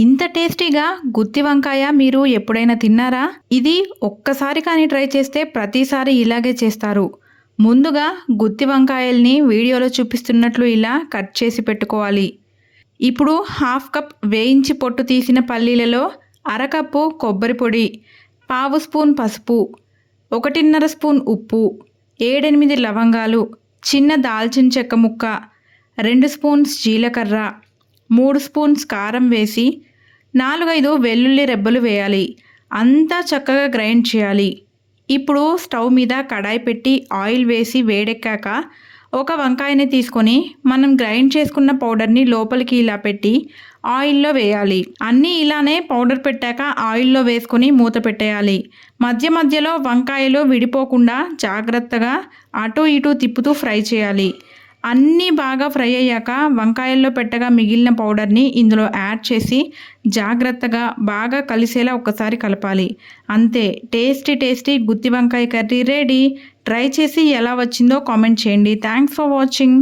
ఇంత టేస్టీగా గుత్తి వంకాయ మీరు ఎప్పుడైనా తిన్నారా? ఇది ఒక్కసారి కానీ ట్రై చేస్తే ప్రతిసారి ఇలాగే చేస్తారు. ముందుగా గుత్తి వంకాయల్ని వీడియోలో చూపిస్తున్నట్లు ఇలా కట్ చేసి పెట్టుకోవాలి. ఇప్పుడు హాఫ్ కప్ వేయించి పొట్టు తీసిన పల్లీలలో అరకప్పు కొబ్బరి పొడి, పావు స్పూన్ పసుపు, 1.5 స్పూన్ ఉప్పు, 7-8 లవంగాలు, చిన్న దాల్చిన చెక్క ముక్క, 2 స్పూన్స్ జీలకర్ర, 3 స్పూన్స్ కారం వేసి 4-5 వెల్లుల్లి రెబ్బలు వేయాలి. అంతా చక్కగా గ్రైండ్ చేయాలి. ఇప్పుడు స్టవ్ మీద కడాయి పెట్టి ఆయిల్ వేసి వేడెక్కాక ఒక వంకాయని తీసుకొని మనం గ్రైండ్ చేసుకున్న పౌడర్ని లోపలికి ఇలా పెట్టి ఆయిల్లో వేయాలి. అన్నీ ఇలానే పౌడర్ పెట్టాక ఆయిల్లో వేసుకొని మూత పెట్టేయాలి. మధ్య మధ్యలో వంకాయలు విడిపోకుండా జాగ్రత్తగా అటు ఇటు తిప్పుతూ ఫ్రై చేయాలి. అన్నీ బాగా ఫ్రై అయ్యాక వంకాయల్లో పెట్టగా మిగిలిన పౌడర్ని ఇందులో యాడ్ చేసి జాగ్రత్తగా బాగా కలిసేలా ఒక్కసారి కలపాలి. అంతే, టేస్టీ గుత్తి వంకాయ కర్రీ రెడీ. ట్రై చేసి ఎలా వచ్చిందో కామెంట్ చేయండి. Thanks for watching.